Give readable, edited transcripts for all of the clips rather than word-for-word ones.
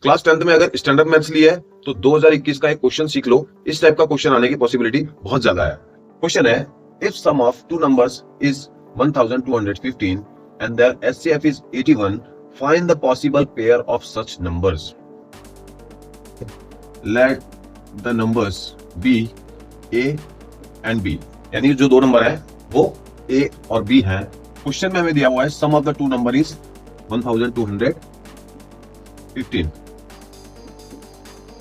Class 10th में अगर standard maths लिया है तो 2021 का एक क्वेश्चन सीख लो, इस टाइप का क्वेश्चन आने की पॉसिबिलिटी बहुत ज्यादा है। क्वेश्चन है, if sum of two numbers is 1215 and their HCF is 81, find the possible pair of such numbers. Let the numbers be A and B, यानी जो दो नंबर है वो ए और बी हैं। क्वेश्चन में हमें दिया हुआ है sum of the two number is 1215।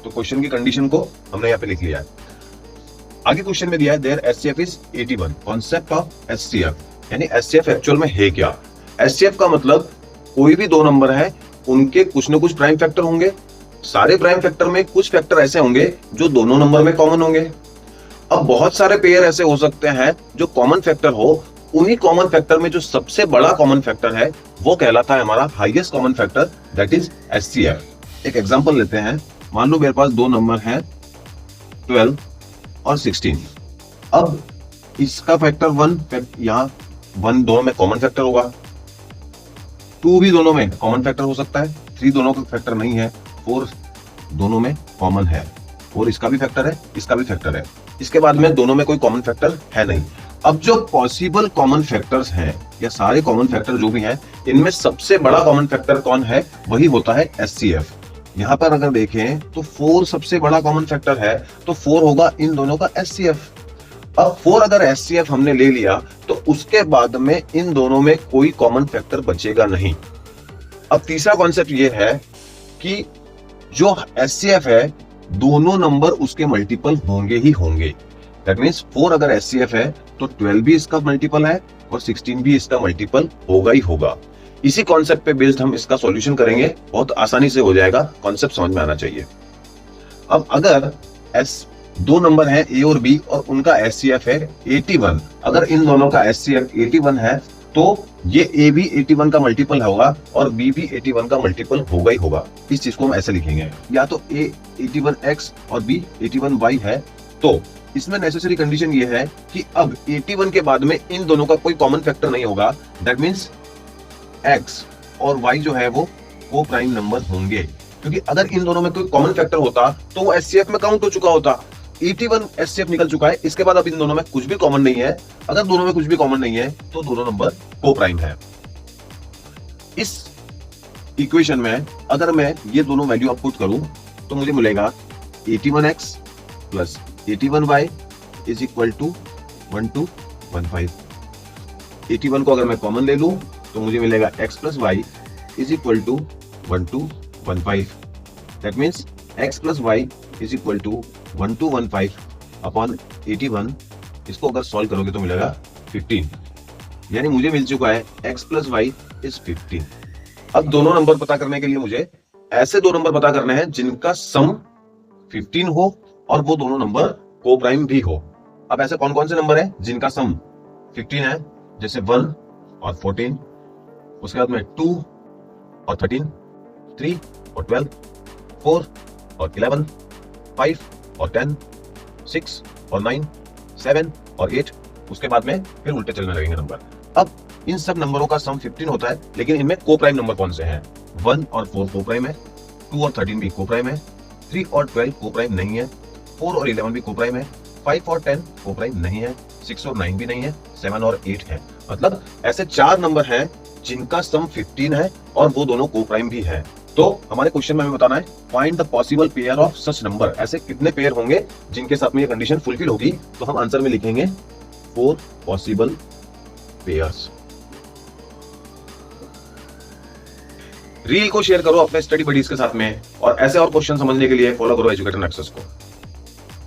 तो क्वेश्चन की कंडीशन को हमने यहाँ पे लिख लिया है। आगे क्वेश्चन में दिया है their HCF is 81, concept of HCF, यानी एचसीएफ एक्चुअल में है क्या। एचसीएफ का मतलब कोई भी दो नंबर है उनके कुछ ना कुछ प्राइम फैक्टर होंगे, सारे प्राइम फैक्टर में कुछ फैक्टर ऐसे होंगे जो दोनों नंबर में कॉमन होंगे। अब बहुत सारे पेयर ऐसे हो सकते हैं जो कॉमन फैक्टर हो, उन्हीं कॉमन फैक्टर में जो सबसे बड़ा कॉमन फैक्टर है वो कहलाता है हमारा highest common factor, that is HCF. एक एग्जांपल लेते हैं, मान लो मेरे पास दो नंबर हैं 12 और 16। अब इसका फैक्टर 1, यहाँ 1 दोनों में कॉमन फैक्टर होगा, 2 भी दोनों में कॉमन फैक्टर हो सकता है, 3 दोनों का फैक्टर नहीं है, 4 दोनों में कॉमन है, और इसका भी फैक्टर है, इसका भी फैक्टर है। इसके बाद में दोनों में कोई कॉमन फैक्टर है नहीं। अब जो पॉसिबल कॉमन फैक्टर्स हैं या सारे कॉमन फैक्टर जो भी हैं, इनमें सबसे बड़ा कॉमन फैक्टर कौन है, वही होता है एचसीएफ। यहां पर अगर देखें तो 4 सबसे बड़ा कॉमन फैक्टर है, तो 4 होगा इन दोनों का एचसीएफ। अब 4 अगर एचसीएफ हमने ले लिया तो उसके बाद में इन दोनों में कोई कॉमन फैक्टर बचेगा नहीं। अब तीसरा कॉन्सेप्ट ये है कि जो एचसीएफ है दोनों नंबर उसके मल्टीपल होंगे ही होंगे। दैट मींस 4 अगर एचसीएफ है तो 12 भी इसका मल्टीपल है और 16 भी इसका मल्टीपल होगा ही होगा। इसी कॉन्सेप्ट पे बेस्ड हम इसका सॉल्यूशन करेंगे, बहुत आसानी से हो जाएगा, कॉन्सेप्ट समझ में आना चाहिए। अब अगर दो नंबर हैं ए और बी और उनका एचसीएफ है 81, अगर इन दोनों का एचसीएफ 81 है तो ये ए भी 81 का मल्टीपल होगा और बी भी 81 का मल्टीपल होगा ही होगा। इस चीज को हम ऐसे लिखेंगे, या तो ए 81x और बी 81y है। तो इसमें नेसेसरी कंडीशन ये है कि अब 81 के बाद में इन दोनों का कोई कॉमन फैक्टर नहीं होगा। दैट मींस x और y जो है वो को प्राइम नंबर होंगे, क्योंकि अगर इन दोनों में कोई कॉमन फैक्टर होता तो वो एचसीएफ में काउंट हो चुका होता। 81 एचसीएफ निकल चुका है, इसके बाद अब इन दोनों में कुछ भी कॉमन नहीं है। अगर दोनों में कुछ भी कॉमन नहीं है तो दोनों नंबर को प्राइम है। इस इक्वेशन में अगर मैं ये दोनों वैल्यू अब पुट करूं तो मुझे मिलेगा 81x plus 81y is equal to 1215। 81 को अगर मैं कॉमन ले लूं तो मुझे मिलेगा x plus Y is equal to 1215। That means x plus Y is equal to 1215 upon 81। इसको अगर सॉल्व करोगे तो मिलेगा 15, यानी मुझे मिल चुका है x प्लस वाई इज 15। अब दोनों नंबर पता करने के लिए मुझे ऐसे दो नंबर पता करने हैं जिनका सम 15 हो और वो दोनों नंबर को प्राइम भी हो। अब ऐसे कौन कौन से नंबर हैं जिनका सम 15 है, जैसे 1 और 14, उसके बाद में 2 और 13, 3 और 12, 4 और 11, 5 और 10, 6 और 9, 7 और 8, उसके बाद में फिर उल्टे चलने लगेंगे नंबर। अब इन सब नंबरों का सम 15 होता है, लेकिन इनमें को प्राइम नंबर कौन से हैं? 1 और 4 को प्राइम है, 2 और 13 भी को प्राइम है, 3 और 12 को प्राइम नहीं है, 4 और 11 भी को प्राइम है, 5 और 10 को प्राइम नहीं है, 6 और 9 भी नहीं है, 7 और 8 है। मतलब ऐसे 4 नंबर हैं जिनका सम 15 है और वो दोनों को प्राइम भी है। तो हमारे क्वेश्चन में हमें बताना है find the possible pair of such number. ऐसे कितने पेयर होंगे जिनके साथ में ये कंडीशन फुलफिल होगी? तो हम आंसर में लिखेंगे 4 पॉसिबल पेयर्स। रील को शेयर करो अपने स्टडी बडीज के साथ में, और ऐसे और क्वेश्चन समझने के लिए फॉलो करो एजुकेटर नेक्सस को।